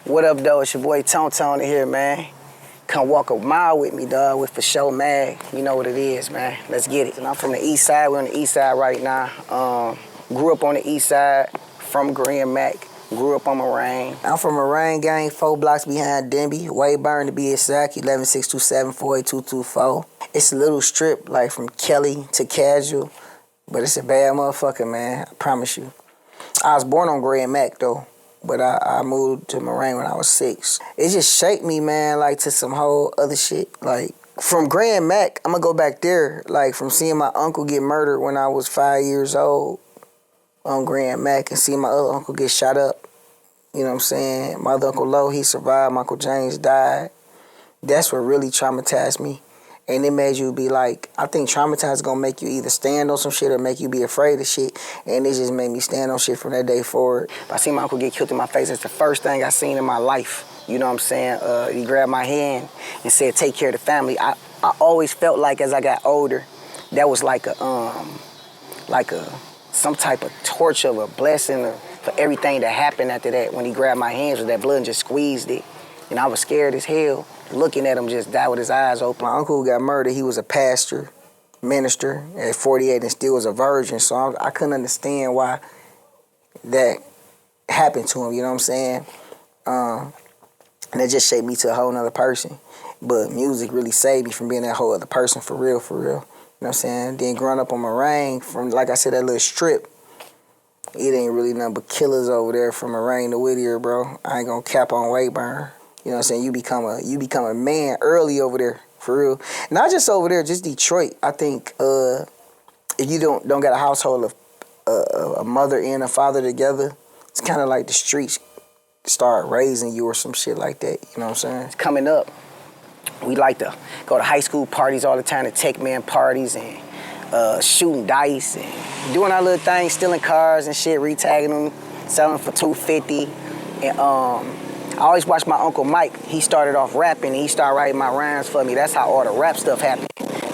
What up, though? It's your boy Tone in here, man. Come walk a mile with me, dog, with For Show Mag. You know what it is, man. Let's get it. And I'm from the east side. We're on the east side right now. Grew up on the east side, from Grand Mac. Grew up on Morang. I'm from Morang gang, 4 blocks behind Denby. Wayburn to be exact, 11627-48224. It's a little strip, like from Kelly to Casual. But it's a bad motherfucker, man. I promise you. I was born on Grand Mac, though. But I moved to Morang when I was 6. It just shaped me, man, like to some whole other shit. Like, from Grand Mac, I'm gonna go back there. Like, from seeing my uncle get murdered when I was 5 years old on Grand Mac and seeing my other uncle get shot up. You know what I'm saying? My other Uncle Low, he survived. My Uncle James died. That's what really traumatized me. And it made you be like, I think traumatized is gonna make you either stand on some shit or make you be afraid of shit. And it just made me stand on shit from that day forward. I seen my uncle get killed in my face. It's the first thing I seen in my life. You know what I'm saying? He grabbed my hand and said, take care of the family. I always felt like as I got older, that was like some type of torch of a blessing for everything that happened after that. When he grabbed my hands with that blood and just squeezed it. And I was scared as hell. Looking at him just die with his eyes open. My uncle who got murdered, he was a pastor, minister at 48 and still was a virgin. So I couldn't understand why that happened to him, you know what I'm saying? And it just shaped me to a whole nother person. But music really saved me from being that whole other person for real, for real. You know what I'm saying? Then growing up on Morang, from, like I said, that little strip, it ain't really nothing but killers over there from Morang to Whittier, bro. I ain't gonna cap on Wayburn. You know what I'm saying? You become a man early over there, for real. Not just over there, just Detroit. I think if you don't got a household of a mother and a father together, it's kind of like the streets start raising you or some shit like that. You know what I'm saying? Coming up, we like to go to high school parties all the time, to tech man parties and shooting dice and doing our little things, stealing cars and shit, retagging them, selling for $250, and I always watched my Uncle Mike. He started off rapping, and he started writing my rhymes for me. That's how all the rap stuff happened.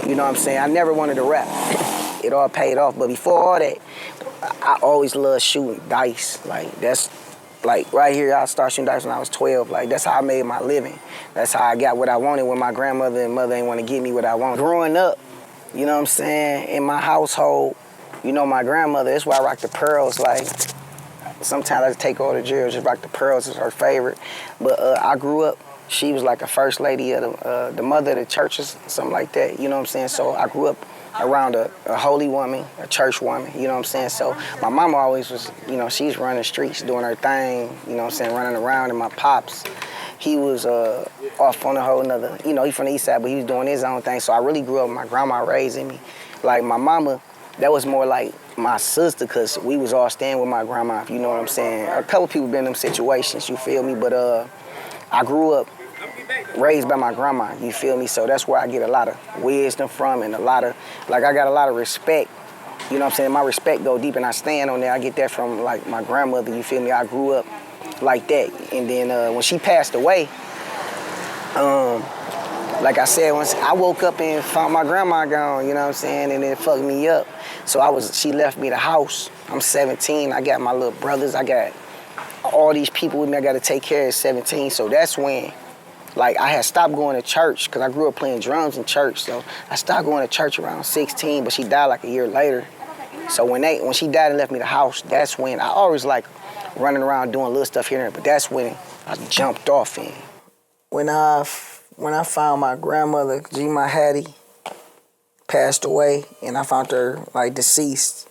You know what I'm saying? I never wanted to rap. It all paid off. But before all that, I always loved shooting dice. Like, that's, like, right here, I started shooting dice when I was 12. Like, that's how I made my living. That's how I got what I wanted when my grandmother and mother didn't want to give me what I wanted. Growing up, you know what I'm saying, in my household, you know, my grandmother, that's why I rock the pearls, like, sometimes I take all the jewelry, just rock the pearls, is her favorite. But I grew up, she was like a first lady of the mother of the churches, something like that, you know what I'm saying? So I grew up around a holy woman, a church woman, you know what I'm saying? So my mama always was, you know, she's running streets, doing her thing, you know what I'm saying, running around. And my pops, he was off on a whole nother, you know, he from the east side, but he was doing his own thing. So I really grew up with my grandma raising me. Like my mama, that was more like my sister, because we was all staying with my grandma, if you know what I'm saying. A couple people been in them situations, you feel me? But I grew up raised by my grandma, you feel me? So that's where I get a lot of wisdom from, and a lot of, like, I got a lot of respect. You know what I'm saying? My respect go deep, and I stand on there. I get that from, like, my grandmother, you feel me? I grew up like that. And then when she passed away, like I said, once I woke up and found my grandma gone, you know what I'm saying? And it fucked me up. So she left me the house. I'm 17, I got my little brothers, I got all these people with me I got to take care of at 17. So that's when, like, I had stopped going to church, because I grew up playing drums in church. So I stopped going to church around 16, but she died like a year later. So when she died and left me the house, that's when I always like running around doing little stuff here and there, but that's when I jumped off in. When I found my grandmother, my Hattie, passed away, and I found her, like, deceased,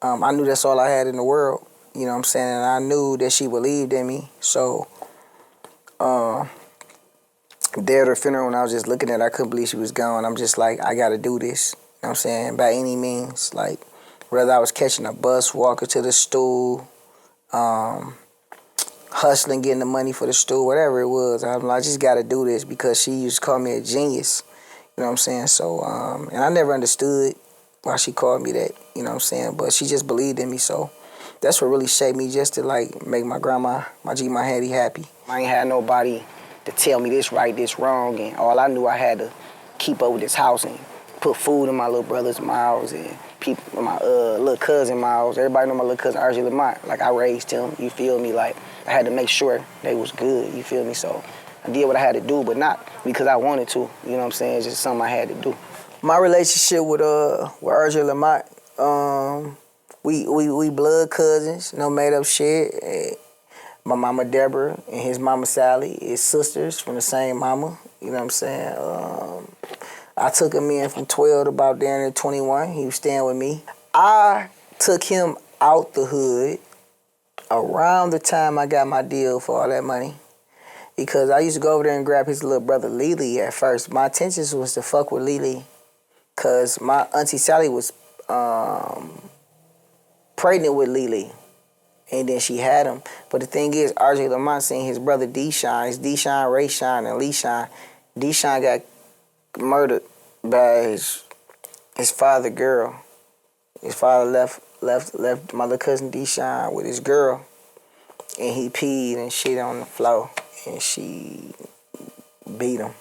I knew that's all I had in the world, you know what I'm saying? And I knew that she believed in me. So there at her funeral, when I was just looking at her, I couldn't believe she was gone. I'm just like, I gotta do this, you know what I'm saying, by any means. Like, whether I was catching a bus, walking to the stool, hustling, getting the money for the stool, whatever it was, I just gotta do this, because she used to call me a genius, you know what I'm saying? So, and I never understood why she called me that, you know what I'm saying? But she just believed in me, so that's what really shaped me, just to, like, make my grandma, my Hattie happy. I ain't had nobody to tell me this right, this wrong, and all I knew, I had to keep up with this house and put food in my little brother's mouths, and people, my little cousin mouths. Everybody know my little cousin, R.J. Lamont. Like, I raised him, you feel me? Like, I had to make sure they was good, you feel me? So I did what I had to do, but not because I wanted to, you know what I'm saying? It's just something I had to do. My relationship with RJ Lamont, we blood cousins, no made up shit. My mama Deborah and his mama Sally is sisters from the same mama, you know what I'm saying? I took him in from 12 to about down to 21. He was staying with me. I took him out the hood around the time I got my deal for all that money. Because I used to go over there and grab his little brother Lily at first. My intentions was to fuck with Lily. Because my auntie Sally was pregnant with Lily. And then she had him. But the thing is, RJ Lamont seen his brother D-Shine. It's D-Shine, Ray-Shine, and Lee-Shine. D-Shine got murdered by his father girl. His father left my little cousin D-Shine with his girl. And he peed and shit on the floor. And she beat him. You know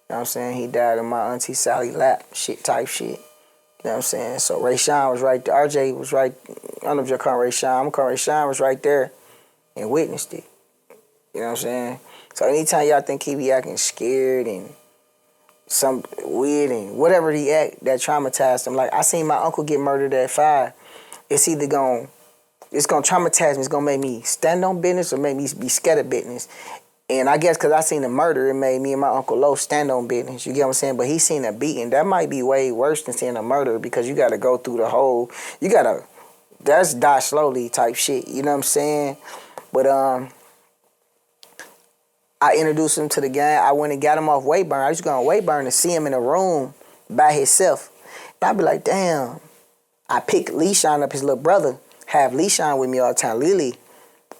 what I'm saying? He died in my auntie Sally lap, shit type shit. You know what I'm saying? So Ray Sean was right there. RJ was right. I don't know if you're calling Ray Sean. I'm calling Ray Sean was right there and witnessed it. You know what I'm saying? So anytime y'all think he be acting scared and some weird and whatever he act that traumatized him. Like I seen my uncle get murdered at 5. It's either gonna traumatize me. It's gonna make me stand on business or make me be scared of business. And I guess because I seen the murder, it made me and my Uncle Lo stand on business. You get what I'm saying? But he seen a beating. That might be way worse than seeing a murder because you got to go through the whole, that's die slowly type shit. You know what I'm saying? But I introduced him to the gang. I went and got him off Wayburn. I used to go on Wayburn to see him in a room by himself. And I'd be like, damn. I pick Lee-Shine up, his little brother. Have Lee-Shine with me all the time. Lily.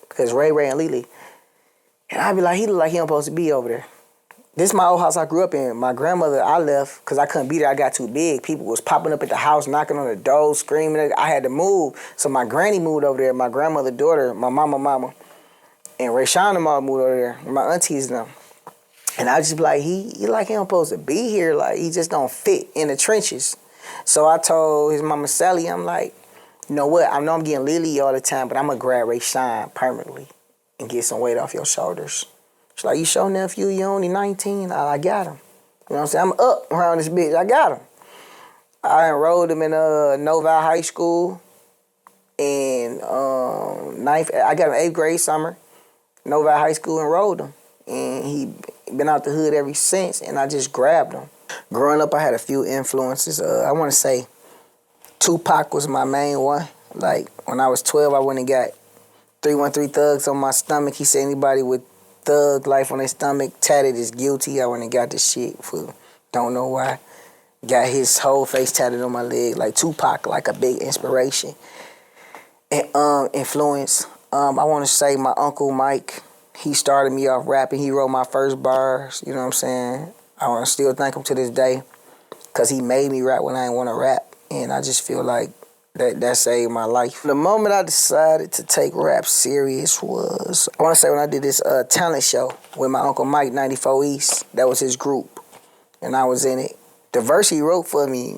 Because Ray and Lily. And I'd be like, he look like he don't supposed to be over there. This is my old house I grew up in. My grandmother, I left because I couldn't be there. I got too big. People was popping up at the house, knocking on the door, screaming. I had to move. So my granny moved over there. My grandmother, daughter, my mama, and Rayshawn and all moved over there. My aunties and them. And I just be like, he like he don't supposed to be here. Like, he just don't fit in the trenches. So I told his mama Sally, I'm like, you know what? I know I'm getting Lily all the time, but I'm going to grab Rayshawn permanently and get some weight off your shoulders. She's like, you sure, nephew? You only 19? I got him. You know what I'm saying? I'm up around this bitch. I got him. I enrolled him in Novi High School in I got him 8th grade summer. Novi High School enrolled him. And he been out the hood ever since, and I just grabbed him. Growing up, I had a few influences. I want to say Tupac was my main one. Like, when I was 12, I went and got 313 thugs on my stomach. He said anybody with thug life on their stomach tatted is guilty. I went and got this shit for don't know why. Got his whole face tatted on my leg. Like Tupac, like a big inspiration. And influence. I want to say my Uncle Mike, he started me off rapping. He wrote my first bars, you know what I'm saying? I want to still thank him to this day because he made me rap when I didn't want to rap. And I just feel like that saved my life. The moment I decided to take rap serious was, I want to say when I did this talent show with my Uncle Mike, 94 East. That was his group, and I was in it. The verse he wrote for me,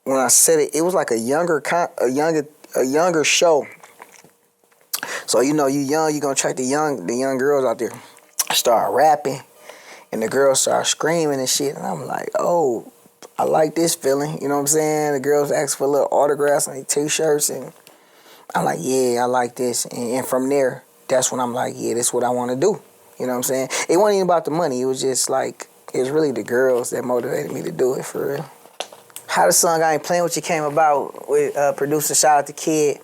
when I said it, it was like a younger show. So you know, you young, you gonna attract the young girls out there. I started rapping, and the girls started screaming and shit, and I'm like, oh, I like this feeling, you know what I'm saying? The girls asked for little autographs on their t-shirts, and I'm like, yeah, I like this. And from there, that's when I'm like, yeah, this is what I want to do. You know what I'm saying? It wasn't even about the money. It was just like, it was really the girls that motivated me to do it for real. How the song I Ain't Playing With You came about with producer, shout out to Kid.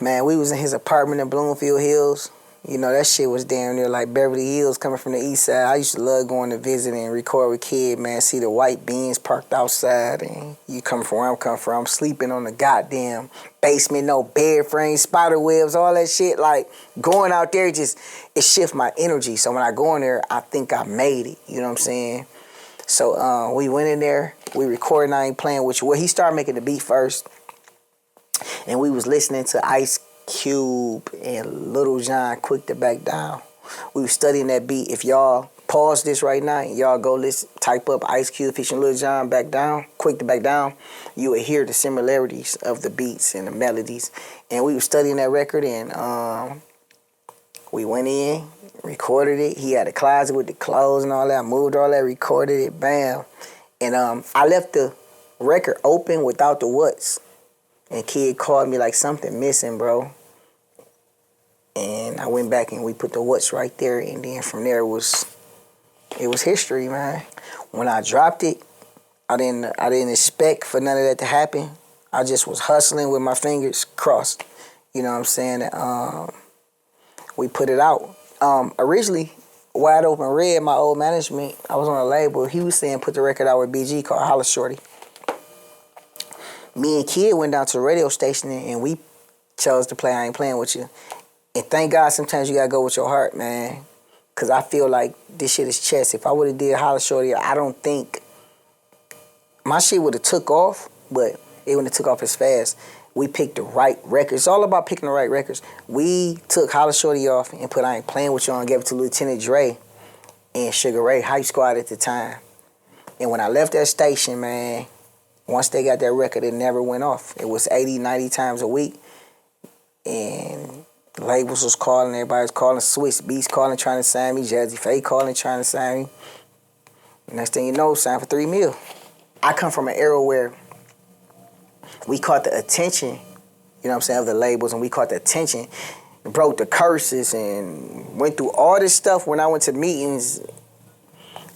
Man, we was in his apartment in Bloomfield Hills. You know, that shit was damn near like Beverly Hills coming from the east side. I used to love going to visit and record with Kid, man. See the white Beans parked outside, and you come from where I'm coming from. I'm sleeping on the goddamn basement, no bed frames, spider webs, all that shit. Like, going out there, it shifts my energy. So when I go in there, I think I made it. You know what I'm saying? So we went in there. We recorded I Ain't Playing With You. Well, he started making the beat first, and we was listening to Ice Cube and Little John, Quick to Back Down. We was studying that beat. If y'all pause this right now and y'all go listen, type up Ice Cube featuring Little John, Back Down, Quick to Back Down, you will hear the similarities of the beats and the melodies. And we was studying that record, and We went in, recorded it. He had a closet with the clothes and all that. I moved all that, recorded it, bam. And I left the record open without the what's. And kid called me like something missing, bro. And I went back and we put the what's right there. And then from there it was history, man. When I dropped it, I didn't expect for none of that to happen. I just was hustling with my fingers crossed. You know what I'm saying? We put it out. Originally, Wide Open Red, my old management, I was on a label. He was saying put the record out with BG called Holla Shorty. Me and Kid went down to the radio station and we chose to play I Ain't Playing With You. And thank God sometimes you gotta go with your heart, man. Cause I feel like this shit is chess. If I would've did Holla Shorty, I don't think my shit would've took off, but it wouldn't have took off as fast. We picked the right records. It's all about picking the right records. We took Holla Shorty off and put I Ain't Playing With You on and gave it to Lieutenant Dre and Sugar Ray, Hype Squad at the time. And when I left that station, man, once they got that record, it never went off. It was 80, 90 times a week. And the labels was calling, everybody was calling, Swiss Beats calling, trying to sign me, Jazzy Faye calling, trying to sign me. Next thing you know, signed for $3 million. I come from an era where we caught the attention, you know what I'm saying, of the labels, and we caught the attention, broke the curses, and went through all this stuff when I went to meetings.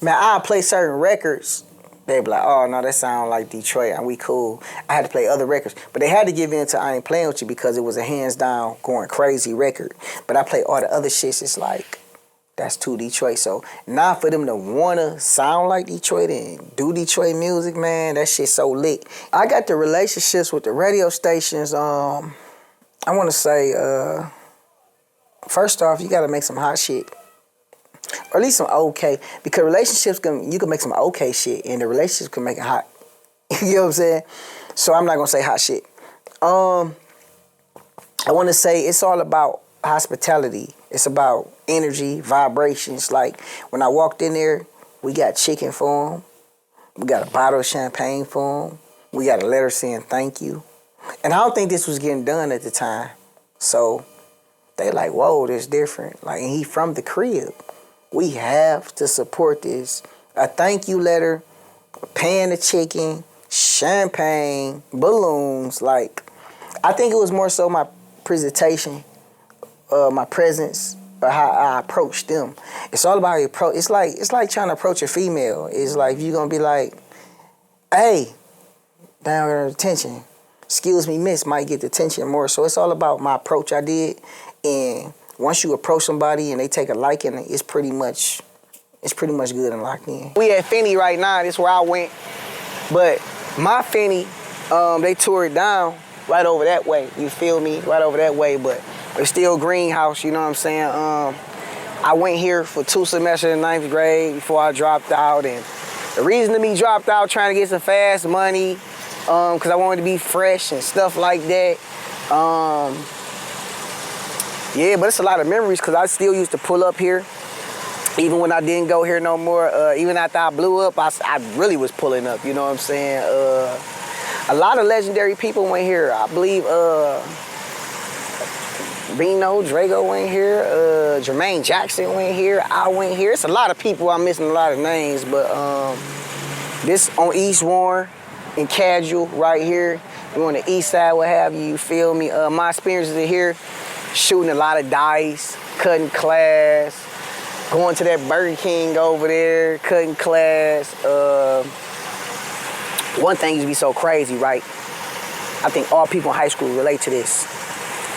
Man, I'd play certain records. They'd be like, oh, no, that sound like Detroit, and we cool. I had to play other records. But they had to give in to I Ain't Playing With You because it was a hands-down, going crazy record. But I play all the other shits, it's like, that's too Detroit. So now for them to want to sound like Detroit and do Detroit music, man, that shit so lit. I got the relationships with the radio stations. I want to say, first off, you got to make some hot shit. Or at least some okay. Because relationships, you can make some okay shit and the relationship can make it hot. You know what I'm saying? So I'm not going to say hot shit. I want to say it's all about hospitality. It's about energy, vibrations. Like when I walked in there, we got chicken for them. We got a bottle of champagne for them. We got a letter saying thank you. And I don't think this was getting done at the time. So they like, whoa, this different. Like, and he from the crib. We have to support this. A thank you letter, pan of chicken, champagne, balloons. Like, I think it was more so my presentation, my presence, or how I approached them. It's all about your approach. It's like trying to approach a female. It's like you're gonna be like, hey, down with attention. Excuse me, miss, might get the attention more. So it's all about my approach I did. And once you approach somebody and they take a liking, it's pretty much good and locked in. We at Finney right now. This is where I went. But my Finney, they tore it down right over that way. You feel me? Right over that way. But it's still greenhouse, you know what I'm saying? I went here for 2 semesters in 9th grade before I dropped out. And the reason to me dropped out, trying to get some fast money, because I wanted to be fresh and stuff like that. Yeah, but it's a lot of memories because I still used to pull up here. Even when I didn't go here no more, even after I blew up, I really was pulling up, you know what I'm saying? A lot of legendary people went here. I believe Reno, Drago went here, Jermaine Jackson went here, I went here. It's a lot of people, I'm missing a lot of names, but this on East Warren and Casual right here. We on the east side, what have you, you feel me? My experiences are here. Shooting a lot of dice, cutting class, going to that Burger King over there, cutting class. One thing used to be so crazy, right? I think all people in high school relate to this.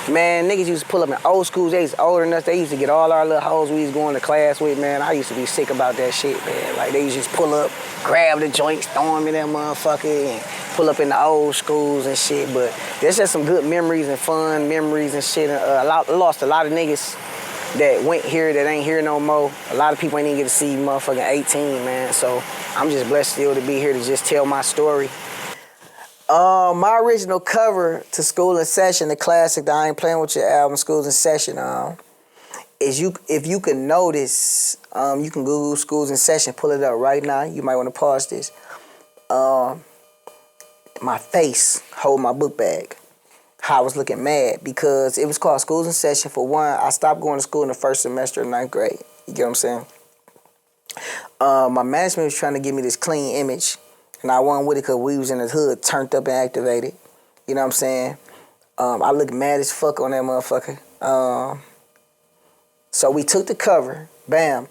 Man, niggas used to pull up in old schools, they was older than us, they used to get all our little hoes we was going to class with, man. I used to be sick about that shit, man. Like, they used to just pull up, grab the joints, throw them in that motherfucker, and pull up in the old schools and shit. But there's just some good memories and fun memories and shit. I lost a lot of niggas that went here that ain't here no more. A lot of people ain't even get to see motherfucking 18, man. So I'm just blessed still to be here to just tell my story. My original cover to School in Session, the classic, the I Ain't Playing With Your album, Schools in Session, is if you can notice, you can Google Schools in Session, pull it up right now. You might want to pause this. My face hold my book bag. how I was looking mad because it was called Schools in Session. For one, I stopped going to school in the first semester of 9th grade. You get what I'm saying? My management was trying to give me this clean image, and I wasn't with it because we was in the hood, turned up and activated. You know what I'm saying? I looked mad as fuck on that motherfucker. So we took the cover, bam.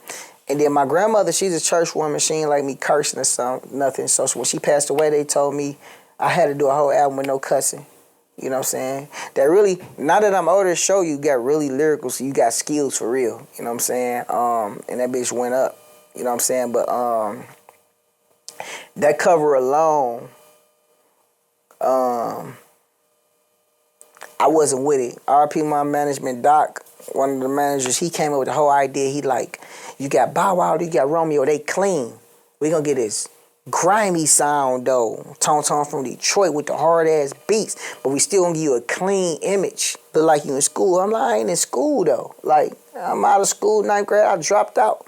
And then my grandmother, she's a church woman. She ain't like me cursing or something, nothing. So when she passed away, they told me I had to do a whole album with no cussing. You know what I'm saying? That really, now that I'm older, show you got really lyrical, so you got skills for real. You know what I'm saying? And that bitch went up. You know what I'm saying? But that cover alone, I wasn't with it. RP my management, Doc, one of the managers, he came up with the whole idea. He like, you got Bow Wow, you got Romeo, they clean. We gonna get this grimy sound though. Tone from Detroit with the hard ass beats, but we still gonna give you a clean image. Look like you in school. I'm like, I ain't in school though. Like, I'm out of school, 9th grade, I dropped out.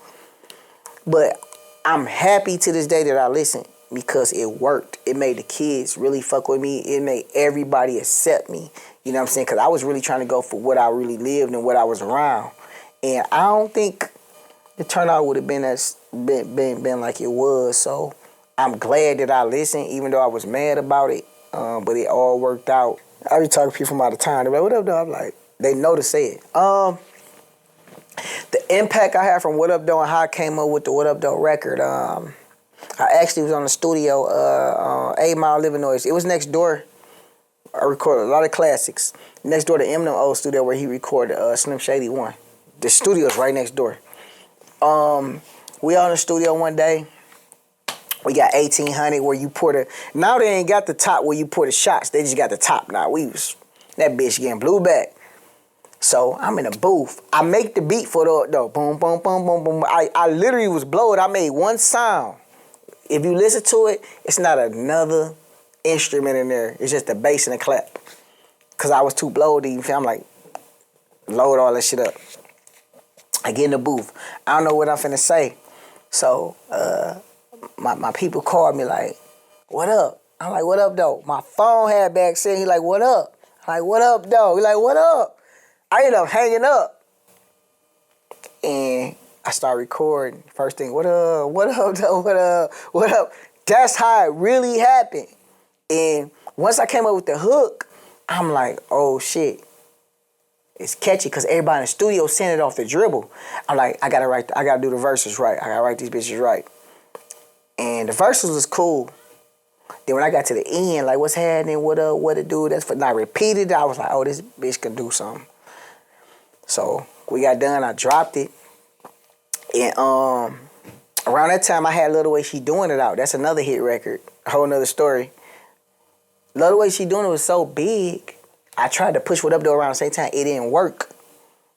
But I'm happy to this day that I listened because it worked. It made the kids really fuck with me. It made everybody accept me. You know what I'm saying? Because I was really trying to go for what I really lived and what I was around. And I don't think the turnout would have been like it was. So I'm glad that I listened, even though I was mad about it. But it all worked out. I be talking to people from out of town. They're like, what up, though? I'm like, they know to say it. The impact I had from What Up Doe and how I came up with the What Up Doe record, I actually was on the studio, 8 Mile, Illinois. It was next door. I recorded a lot of classics. Next door to Eminem old studio where he recorded Slim Shady 1. The studio's right next door. We on the studio one day. We got 1800 where you pour the... Now they ain't got the top where you pour the shots. They just got the top now. That bitch getting blew back. So I'm in a booth. I make the beat for the boom, boom, boom, boom, boom. I literally was blowing. I made one sound. If you listen to it, it's not another instrument in there. It's just the bass and the clap. Cause I was too blowed to even feel. I'm like, load all that shit up. I get in the booth. I don't know what I'm finna say. So my people called me like, what up? I'm like, what up, though? My phone had back saying, he like, what up? I'm like, what up, though? He like, what up? I ended up hanging up. And I start recording. First thing, what up, though, what up? That's how it really happened. And once I came up with the hook, I'm like, oh shit. It's catchy because everybody in the studio sent it off the dribble. I'm like, I gotta do the verses right. I gotta write these bitches right. And the verses was cool. Then when I got to the end, like, what's happening, what up, what to do, that's for, and I repeated it, I was like, oh, this bitch can do something. So we got done, I dropped it. And around that time, I had Lil' the Way She Doing It out. That's another hit record, a whole nother story. Lil' the Way She Doing It was so big, I tried to push What Up Doe around the same time. It didn't work.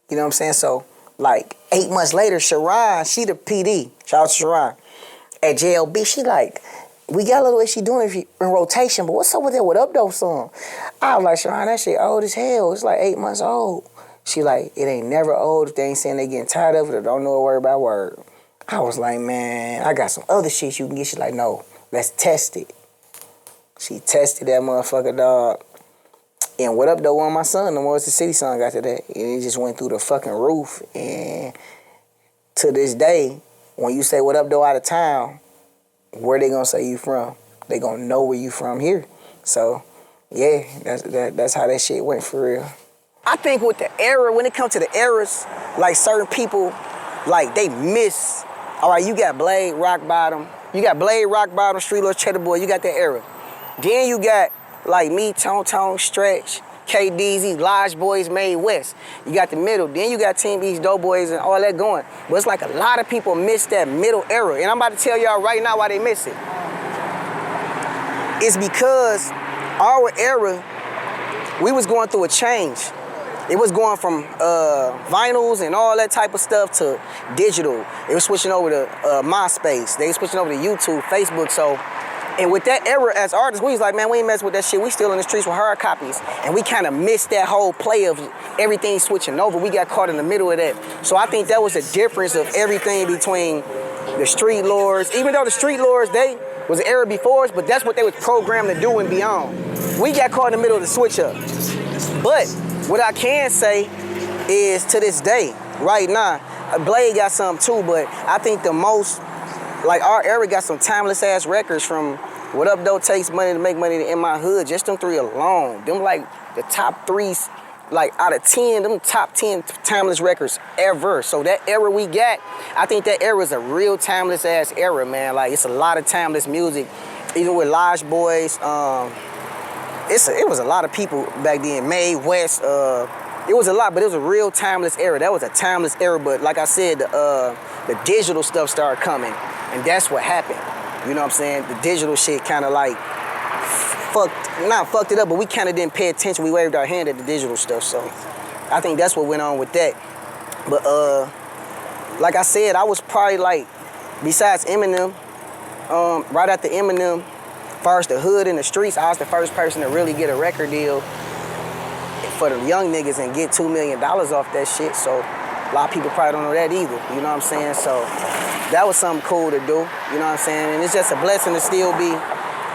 You know what I'm saying? So, like, 8 months later, Sharon, she the PD. Shout out to Sharon. At JLB, she like, we got Lil' the Way She Doing It in rotation, but what's up with that What Up Doe song? I was like, Sharon, that shit old as hell. It's like 8 months old. She like, it ain't never old if they ain't saying they getting tired of it or don't know a word by word. I was like, man, I got some other shit you can get. She like, no, let's test it. She tested that motherfucker, dog. And What Up Doe won my son, the Morris the City song after that. And it just went through the fucking roof. And to this day, when you say What Up Doe out of town, where they gonna say you from? They gonna know where you from here. So, yeah, that's how that shit went for real. I think with the era, when it comes to the eras, like certain people, like they miss. All right, you got Blade, Rock Bottom. You got Blade, Rock Bottom, Street Lord, Cheddar Boy. You got that era. Then you got like me, Tone, Stretch, KDZ, Lodge Boys, Made West. You got the middle. Then you got Team East, Dope Boys, and all that going. But it's like a lot of people miss that middle era. And I'm about to tell y'all right now why they miss it. It's because our era, we was going through a change. It was going from vinyls and all that type of stuff to digital. It was switching over to MySpace. They was switching over to YouTube, Facebook. So, and with that era as artists, we was like, man, we ain't messing with that shit. We still in the streets with hard copies. And we kind of missed that whole play of everything switching over. We got caught in the middle of that. So I think that was the difference of everything between the Street Lords. Even though the Street Lords, they was an era before us, but that's what they was programmed to do and beyond. We got caught in the middle of the switch up. But what I can say is to this day, right now, Blade got some too, but I think the most, like our era got some timeless ass records from What Up Doe Takes Money to Make Money in My Hood, just them 3 alone. Them like the top 3s, like out of 10, them top 10 timeless records ever. So that era we got, I think that era is a real timeless ass era, man. Like it's a lot of timeless music, even with Lodge Boys. It was a lot of people back then. Mae West, it was a lot, but it was a real timeless era. That was a timeless era, but like I said, the digital stuff started coming, and that's what happened. You know what I'm saying? The digital shit kind of like not fucked it up, but we kind of didn't pay attention. We waved our hand at the digital stuff, so I think that's what went on with that. But like I said, I was probably like, besides Eminem, right after Eminem, first the hood in the streets, I was the first person to really get a record deal for the young niggas and get $2 million off that shit. So a lot of people probably don't know that either. You know what I'm saying? So that was something cool to do. You know what I'm saying? And it's just a blessing to still be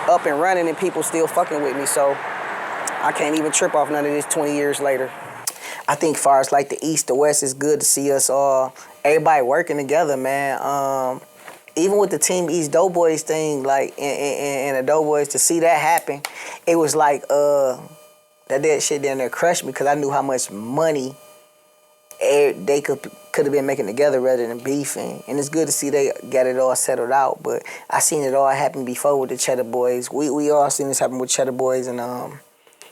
up and running and people still fucking with me. So I can't even trip off none of this 20 years later. I think far as like the East, the West, is good to see us all, everybody working together, man. Even with the Team East Doughboys thing, like, and the Doughboys, to see that happen, it was like, that shit down there crushed me because I knew how much money they could have been making together rather than beefing. And it's good to see they got it all settled out. But I seen it all happen before with the Cheddar Boys. We all seen this happen with Cheddar Boys and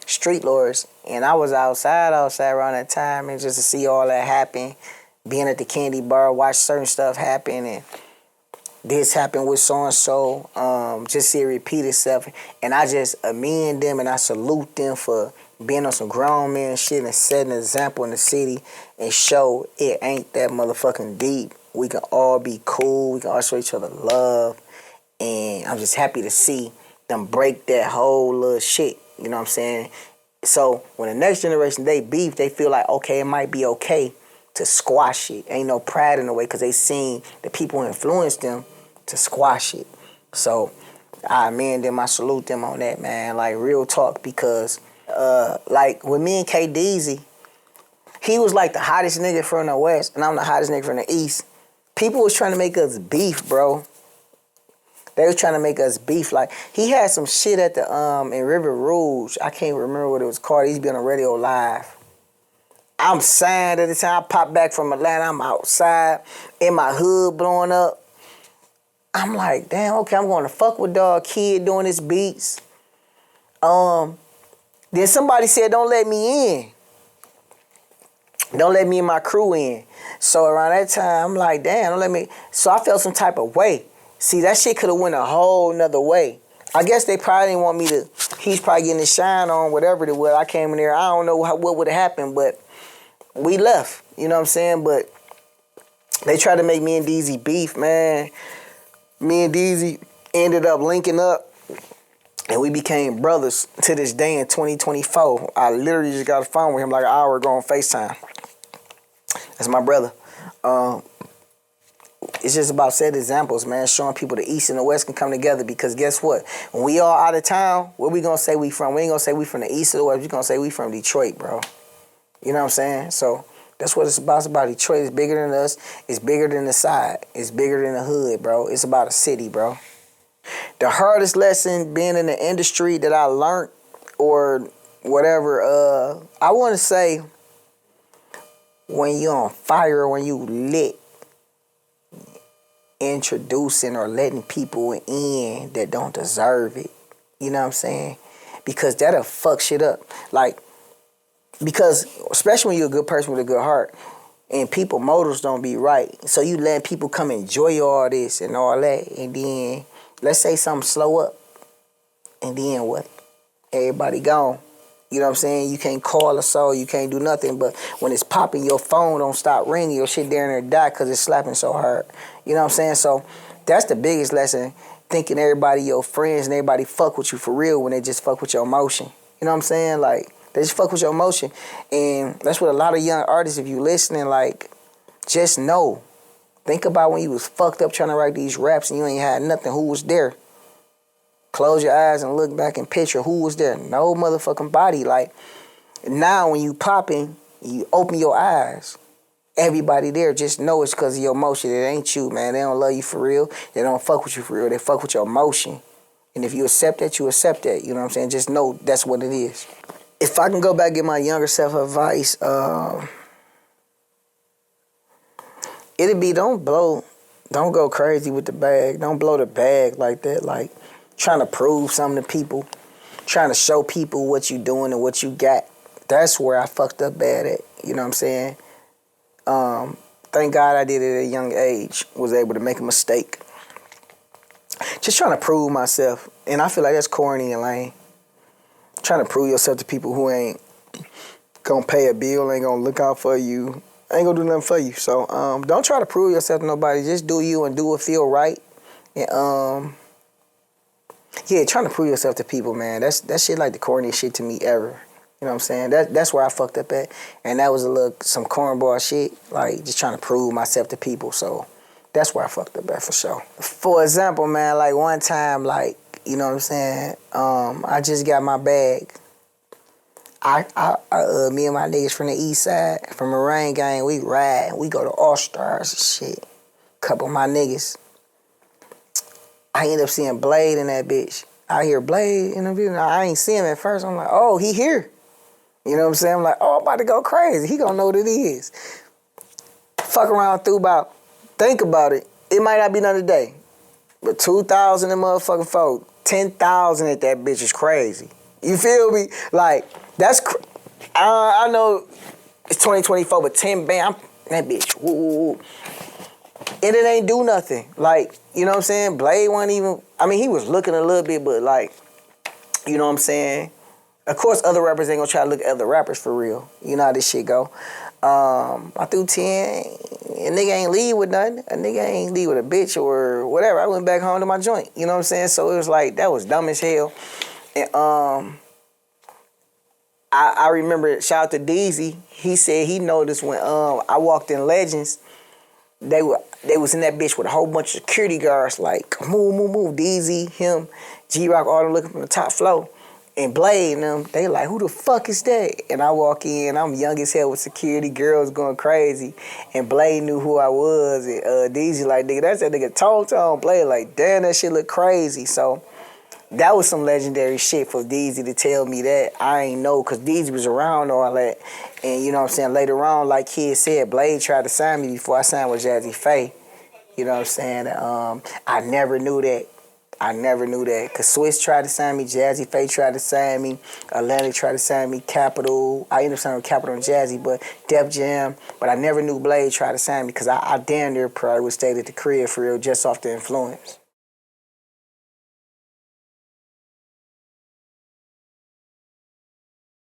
Street Lords. And I was outside around that time, and just to see all that happen, being at the candy bar, watch certain stuff happen, and this happened with so-and-so, just see it repeat itself. And I just amend them and I salute them for being on some grown man shit and setting an example in the city and show it ain't that motherfucking deep. We can all be cool. We can all show each other love. And I'm just happy to see them break that whole little shit. You know what I'm saying? So when the next generation, they beef, they feel like, okay, it might be okay to squash it. Ain't no pride in the way because they seen the people who influenced them to squash it. So I amend them, I salute them on that, man. Like real talk, because like with me and K-Deezy, he was like the hottest nigga from the West and I'm the hottest nigga from the East. People was trying to make us beef, bro. They was trying to make us beef. Like he had some shit at the in River Rouge. I can't remember what it was called. He used to be on the radio live. I'm signed at the time. I popped back from Atlanta. I'm outside in my hood blowing up. I'm like, damn, okay, I'm going to fuck with Dog Kid doing his beats. Then somebody said, don't let me in. Don't let me and my crew in. So around that time, I'm like, damn, don't let me. So I felt some type of way. See, that shit could have went a whole nother way. I guess they probably didn't want me to, he's probably getting his shine on, whatever it was. I came in there, I don't know what would have happened, but we left, you know what I'm saying? But they tried to make me and DZ beef, man. Me and DZ ended up linking up, and we became brothers to this day in 2024. I literally just got a phone with him like an hour ago on FaceTime. That's my brother. It's just about set examples, man, showing people the East and the West can come together, because guess what? When we all out of town, where we gonna say we from? We ain't gonna say we from the East or the West. We gonna say we from Detroit, bro. You know what I'm saying? So that's what it's about. It's about Detroit. It's bigger than us. It's bigger than the side. It's bigger than the hood, bro. It's about a city, bro. The hardest lesson being in the industry that I learned or whatever, I want to say when you on fire, when you lit, introducing or letting people in that don't deserve it. You know what I'm saying? Because that'll fuck shit up. Like, because especially when you're a good person with a good heart and people motives don't be right. So you let people come enjoy all this and all that, and then let's say something slow up, and then what? Everybody gone. You know what I'm saying? You can't call a soul, you can't do nothing, but when it's popping, your phone don't stop ringing, your shit down there die because it's slapping so hard. You know what I'm saying? So that's the biggest lesson, thinking everybody your friends and everybody fuck with you for real when they just fuck with your emotion. You know what I'm saying? Like, they just fuck with your emotion. And that's what a lot of young artists, if you listening, like, just know. Think about when you was fucked up trying to write these raps and you ain't had nothing. Who was there? Close your eyes and look back and picture who was there. No motherfucking body. Like, Now when you popping, you open your eyes. Everybody there just know it's because of your emotion. It ain't you, man. They don't love you for real. They don't fuck with you for real. They fuck with your emotion. And if you accept that, you accept that. You know what I'm saying? Just know that's what it is. If I can go back and give my younger self advice, it'd be don't go crazy with the bag. Don't blow the bag like that. Like trying to prove something to people, trying to show people what you doing and what you got. That's where I fucked up bad at. You know what I'm saying? Thank God I did it at a young age. Was able to make a mistake. Just trying to prove myself. And I feel like that's corny and lame. Trying to prove yourself to people who ain't gonna pay a bill, ain't gonna look out for you, ain't gonna do nothing for you. So don't try to prove yourself to nobody. Just do you and do what feel right. And yeah, trying to prove yourself to people, man. That shit like the corniest shit to me ever. You know what I'm saying? That's where I fucked up at. And that was some cornball shit. Like just trying to prove myself to people. So that's where I fucked up at for sure. For example, man, like one time, like, you know what I'm saying? I just got my bag. Me and my niggas from the east side, from Morang gang, we ride. We go to All Stars and shit. Couple of my niggas. I end up seeing Blade in that bitch. I hear Blade in the video. I ain't see him at first. I'm like, oh, he here. You know what I'm saying? I'm like, oh, I'm about to go crazy. He gonna know what it is. Fuck around through about, think about it. It might not be another day. But 2,000 and motherfucking folk, 10,000 at that bitch is crazy. You feel me? Like, that's, I know it's 2024, but 10 bam, that bitch, woo. And it ain't do nothing. Like, you know what I'm saying? Blade wasn't even, I mean, he was looking a little bit, but like, you know what I'm saying? Of course, other rappers ain't gonna try to look at other rappers for real. You know how this shit go. I threw 10, a nigga ain't leave with nothing. A nigga ain't leave with a bitch or whatever. I went back home to my joint. You know what I'm saying? So it was like, that was dumb as hell. And I remember, shout out to Deezy, he said he noticed when I walked in Legends, they was in that bitch with a whole bunch of security guards, like, move, Deezy, him, G-Rock, all them looking from the top floor. And Blade and them, they like, who the fuck is that? And I walk in, I'm young as hell with security, girls going crazy. And Blade knew who I was. And Deezy like, nigga, that's that nigga Tone. Blade like, damn, that shit look crazy. So that was some legendary shit for Deezy to tell me that. I ain't know, because Deezy was around all that. And you know what I'm saying, later on, like Kid said, Blade tried to sign me before I signed with Jazzy Faye. You know what I'm saying? I never knew that. Because Swiss tried to sign me, Jazzy Faye tried to sign me, Atlantic tried to sign me, Capital. I ended up signing with Capital and Jazzy, but Def Jam. But I never knew Blade tried to sign me because I damn near probably would stay at the crib for real just off the influence.